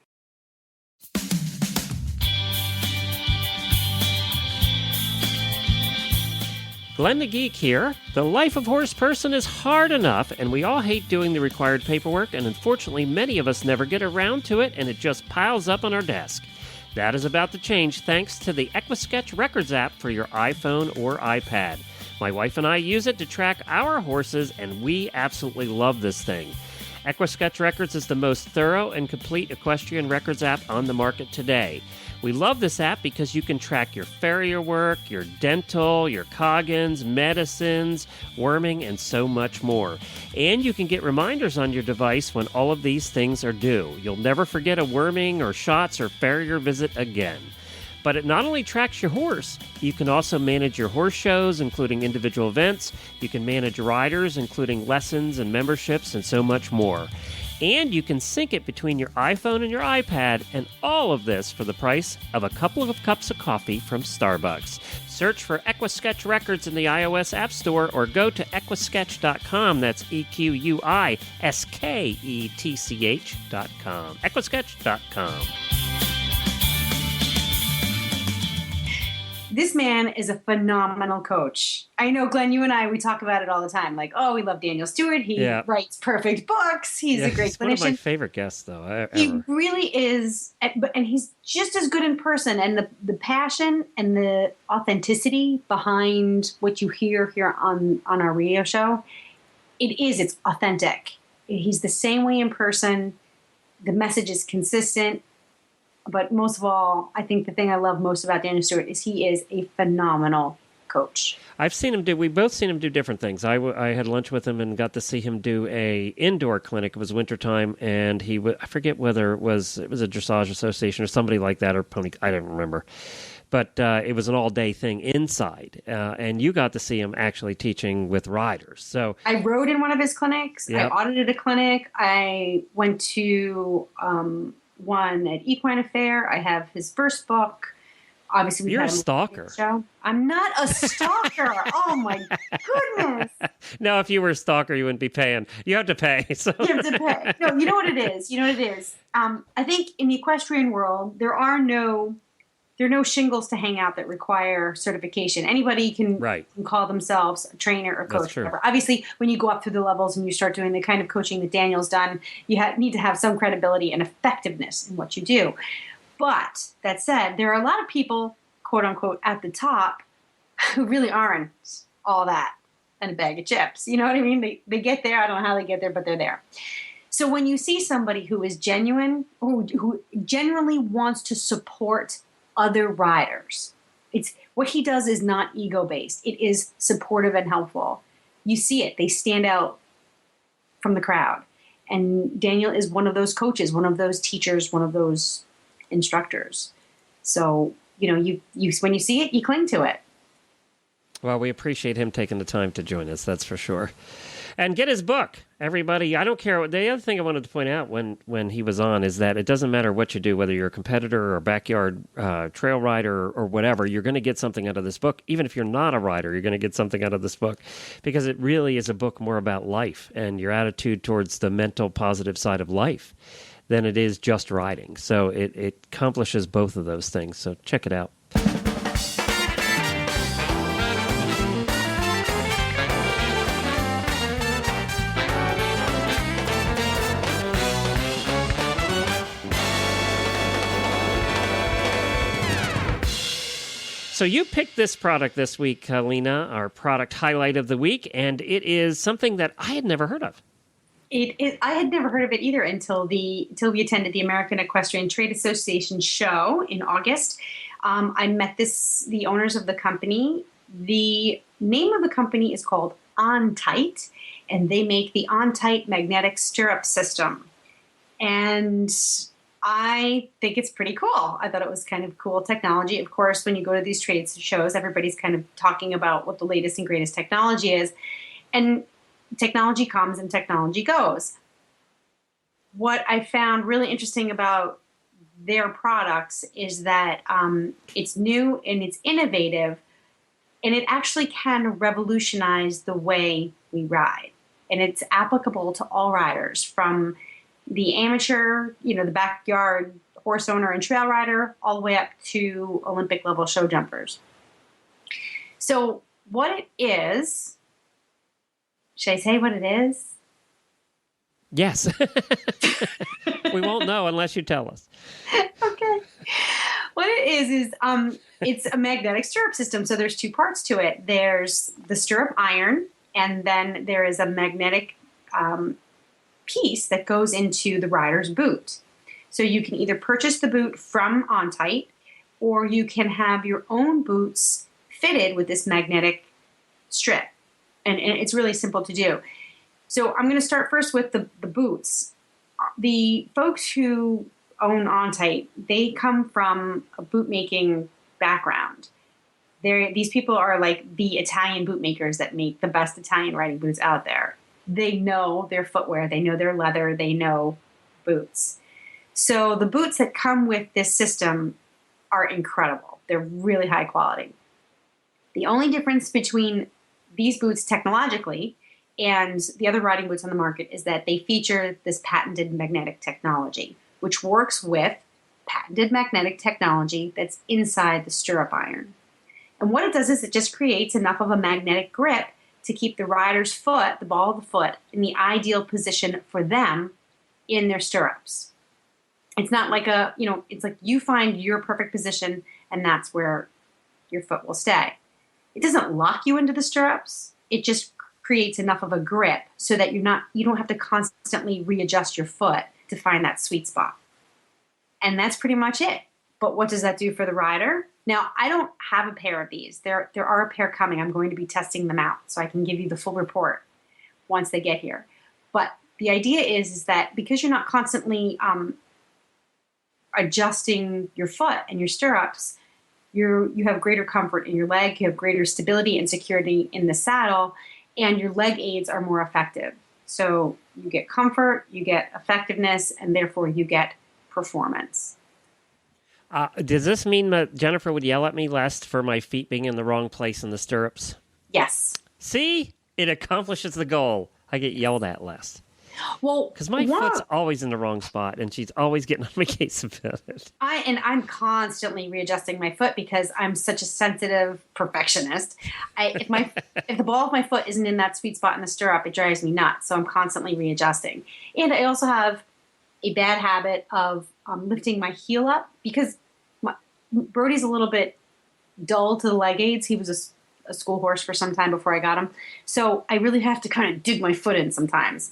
Glenn the Geek here. The life of horse person is hard enough, and we all hate doing the required paperwork, and unfortunately many of us never get around to it, and it just piles up on our desk. That is about to change thanks to the EquiSketch Records app for your iPhone or iPad. My wife and I use it to track our horses, and we absolutely love this thing. EquiSketch Records is the most thorough and complete equestrian records app on the market today. We love this app because you can track your farrier work, your dental, your coggins, medicines, worming, and so much more. And you can get reminders on your device when all of these things are due. You'll never forget a worming or shots or farrier visit again. But it not only tracks your horse, you can also manage your horse shows, including individual events. You can manage riders, including lessons and memberships, and so much more. And you can sync it between your iPhone and your iPad, and all of this for the price of a couple of cups of coffee from Starbucks. Search for EquiSketch Records in the iOS App Store or go to EquiSketch.com. That's EquiSketch.com. EquiSketch.com. This man is a phenomenal coach. I know, Glenn, you and I, we talk about it all the time. Like, oh, we love Daniel Stewart. He writes perfect books. He's a great clinician. He's one of my favorite guests, though, ever. He really is. And he's just as good in person. And the passion and the authenticity behind what you hear here on our radio show, it's authentic. He's the same way in person. The message is consistent. But most of all, I think the thing I love most about Daniel Stewart is he is a phenomenal coach. We've both seen him do different things. I had lunch with him and got to see him do a indoor clinic. It was wintertime, and I forget whether it was a dressage association or somebody like that, or pony, I don't remember. But it was an all-day thing inside, and you got to see him actually teaching with riders. So I rode in one of his clinics. Yep. I audited a clinic. I went to one at Equine Affair. I have his first book. Obviously, you're a stalker. I'm not a stalker. Oh my goodness! No, if you were a stalker, you wouldn't be paying. You have to pay. So. You have to pay. No, you know what it is. I think in the equestrian world, there are no shingles to hang out that require certification. Anybody can call themselves a trainer or coach. Whatever. Obviously, when you go up through the levels and you start doing the kind of coaching that Daniel's done, you need to have some credibility and effectiveness in what you do. But that said, there are a lot of people, quote unquote, at the top who really aren't all that and a bag of chips. You know what I mean? They get there. I don't know how they get there, but they're there. So when you see somebody who is genuine, who genuinely wants to support other riders, what he does is not ego-based. It is supportive and helpful. You see it. They stand out from the crowd. And Daniel is one of those coaches, one of those teachers, one of those instructors. So, you when you see it, you cling to it. Well, we appreciate him taking the time to join us, that's for sure. And get his book, everybody. I don't care. The other thing I wanted to point out when he was on is that it doesn't matter what you do, whether you're a competitor or a backyard trail rider or whatever, you're going to get something out of this book. Even if you're not a rider, you're going to get something out of this book because it really is a book more about life and your attitude towards the mental positive side of life than it is just riding. So it accomplishes both of those things. So check it out. So you picked this product this week, Helena, our product highlight of the week, and it is something that I had never heard of. I had never heard of it either until we attended the American Equestrian Trade Association show in August. I met the owners of the company. The name of the company is called On Tight, and they make the On Tight magnetic stirrup system. And I think it's pretty cool. I thought it was kind of cool technology. Of course, when you go to these trade shows, everybody's kind of talking about what the latest and greatest technology is. And technology comes and technology goes. What I found really interesting about their products is that it's new and it's innovative, and it actually can revolutionize the way we ride. And it's applicable to all riders, from the amateur, the backyard horse owner and trail rider, all the way up to Olympic level show jumpers. So what it is, should I say what it is? Yes. We won't know unless you tell us. Okay. What it is it's a magnetic stirrup system. So there's two parts to it. There's the stirrup iron, and then there is a magnetic piece that goes into the rider's boot. So you can either purchase the boot from On Tight, or you can have your own boots fitted with this magnetic strip. And it's really simple to do. So I'm going to start first with the boots. The folks who own On Tight, they come from a boot making background. These people are like the Italian boot makers that make the best Italian riding boots out there. They know their footwear, they know their leather, they know boots. So the boots that come with this system are incredible. They're really high quality. The only difference between these boots technologically and the other riding boots on the market is that they feature this patented magnetic technology, which works with patented magnetic technology that's inside the stirrup iron. And what it does is it just creates enough of a magnetic grip to keep the rider's foot, the ball of the foot, in the ideal position for them in their stirrups. It's not like it's like you find your perfect position and that's where your foot will stay. It doesn't lock you into the stirrups. It just creates enough of a grip so that you don't have to constantly readjust your foot to find that sweet spot. And that's pretty much it. But what does that do for the rider? Now, I don't have a pair of these. There are a pair coming. I'm going to be testing them out so I can give you the full report once they get here. But the idea is that because you're not constantly adjusting your foot and your stirrups, you have greater comfort in your leg, you have greater stability and security in the saddle, and your leg aids are more effective. So you get comfort, you get effectiveness, and therefore you get performance. Does this mean that Jennifer would yell at me less for my feet being in the wrong place in the stirrups? Yes. See? It accomplishes the goal. I get yelled at less. Well, because my foot's always in the wrong spot, and she's always getting on my case about it. I'm constantly readjusting my foot because I'm such a sensitive perfectionist. If the ball of my foot isn't in that sweet spot in the stirrup, it drives me nuts. So I'm constantly readjusting. And I also have a bad habit of lifting my heel up because Brody's a little bit dull to the leg aids. He was a school horse for some time before I got him. So I really have to kind of dig my foot in sometimes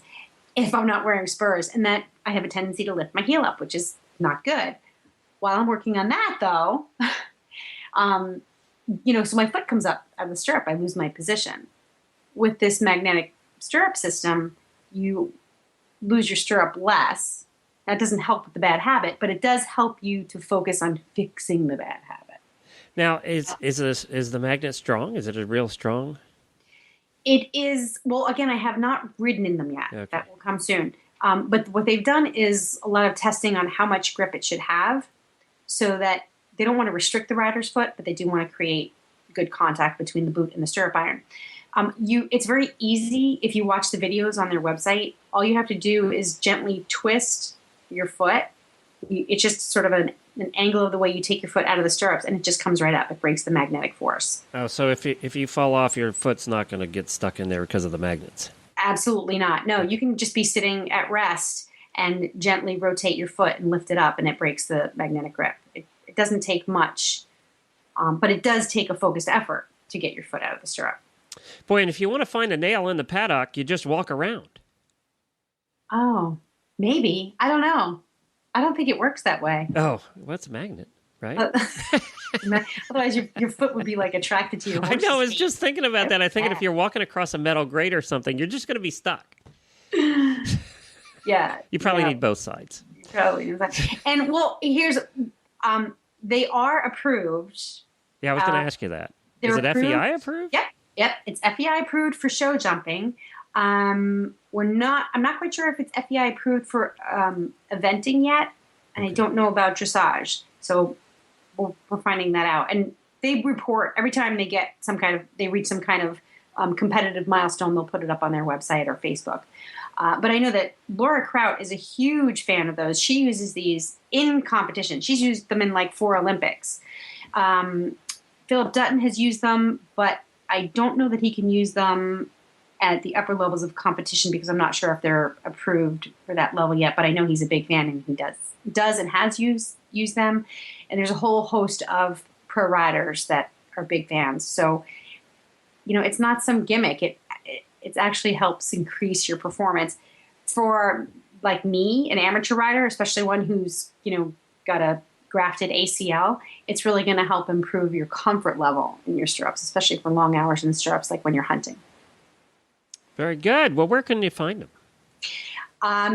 if I'm not wearing spurs, and that I have a tendency to lift my heel up, which is not good. While I'm working on that, though, so my foot comes up out of the stirrup, I lose my position. With this magnetic stirrup system, you lose your stirrup less. That doesn't help with the bad habit, but it does help you to focus on fixing the bad habit. Now, is the magnet strong? Is it a real strong? It is, well, again, I have not ridden in them yet. Okay. That will come soon. But what they've done is a lot of testing on how much grip it should have so that they don't want to restrict the rider's foot, but they do want to create good contact between the boot and the stirrup iron. It's very easy if you watch the videos on their website. All you have to do is gently twist your foot. It's just sort of an angle of the way you take your foot out of the stirrups, and it just comes right up. It breaks the magnetic force. Oh, so if you fall off, your foot's not going to get stuck in there because of the magnets? Absolutely not. No, you can just be sitting at rest and gently rotate your foot and lift it up, and it breaks the magnetic grip. It doesn't take much But it does take a focused effort to get your foot out of the stirrup. Boy, and if you want to find a nail in the paddock, you just walk around. Oh, maybe. I don't know. I don't think it works that way. Oh, what's a magnet, right? Otherwise, your foot would be like attracted to your I horse's know. I was feet. just thinking about that. I think if you're walking across a metal grate or something, you're just going to be stuck. Yeah. You probably need both sides. Probably. And well, here's they are approved. Yeah, I was going to ask you that. Is They're it approved. FEI approved? Yep. It's FEI approved for show jumping. I'm not quite sure if it's FEI approved for eventing yet, and I don't know about dressage. So we're finding that out. And they report every time they get they reach some kind of competitive milestone, they'll put it up on their website or Facebook. But I know that Laura Kraut is a huge fan of those. She uses these in competition. She's used them in like 4 Olympics. Philip Dutton has used them, but I don't know that he can use them at the upper levels of competition because I'm not sure if they're approved for that level yet. But I know he's a big fan and he does and has used them. And there's a whole host of pro riders that are big fans. So, it's not some gimmick. It actually helps increase your performance. For like me, an amateur rider, especially one who's, got a grafted ACL, it's really going to help improve your comfort level in your stirrups, especially for long hours in the stirrups, like when you're hunting. Very good. Well, where can you find them?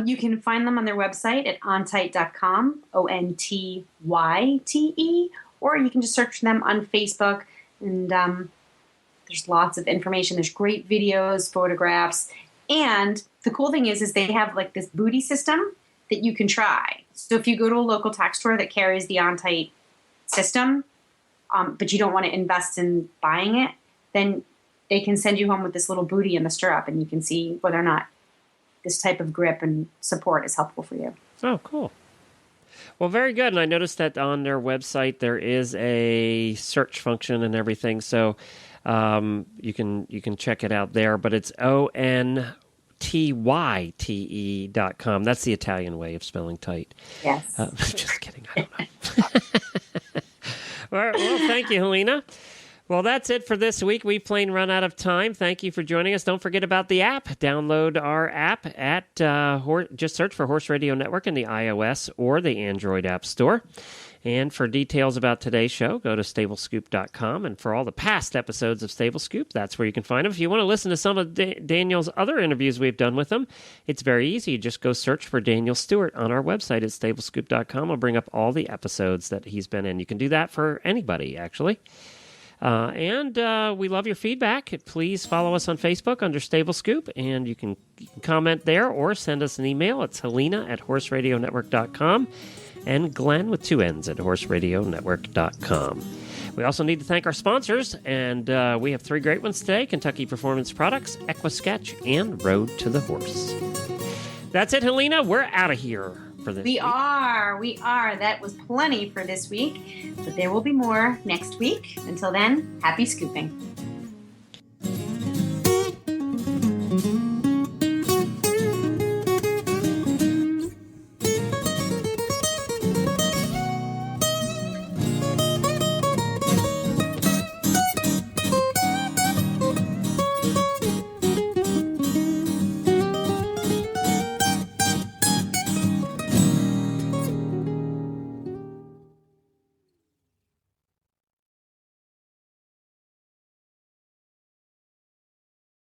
You can find them on their website at ontight.com, ONTYTE, or you can just search them on Facebook. And there's lots of information. There's great videos, photographs. And the cool thing is they have like this booty system that you can try. So if you go to a local tack store that carries the OnTight system, but you don't want to invest in buying it, then they can send you home with this little booty in the stirrup, and you can see whether or not this type of grip and support is helpful for you. Oh, cool. Well, very good. And I noticed that on their website there is a search function and everything, so you can check it out there. But it's ONTYTE.com. That's the Italian way of spelling tight. Yes. Just kidding. I don't know. All right. Well, thank you, Helena. Well, that's it for this week. We've plain run out of time. Thank you for joining us. Don't forget about the app. Download our app at just search for Horse Radio Network in the iOS or the Android App Store. And for details about today's show, go to stablescoop.com. And for all the past episodes of Stable Scoop, that's where you can find them. If you want to listen to some of Daniel's other interviews we've done with him, it's very easy. You just go search for Daniel Stewart on our website at stablescoop.com. I'll bring up all the episodes that he's been in. You can do that for anybody, actually. And we love your feedback. Please follow us on Facebook under Stable Scoop, and you can comment there or send us an email. It's Helena@horseradionetwork.com and Glenn with 2 N's at horseradionetwork.com. We also need to thank our sponsors, and we have 3 great ones today: Kentucky Performance Products, Equisketch, and Road to the Horse. That's it, Helena. We're out of here for this week. We are. That was plenty for this week, but there will be more next week. Until then, happy scooping.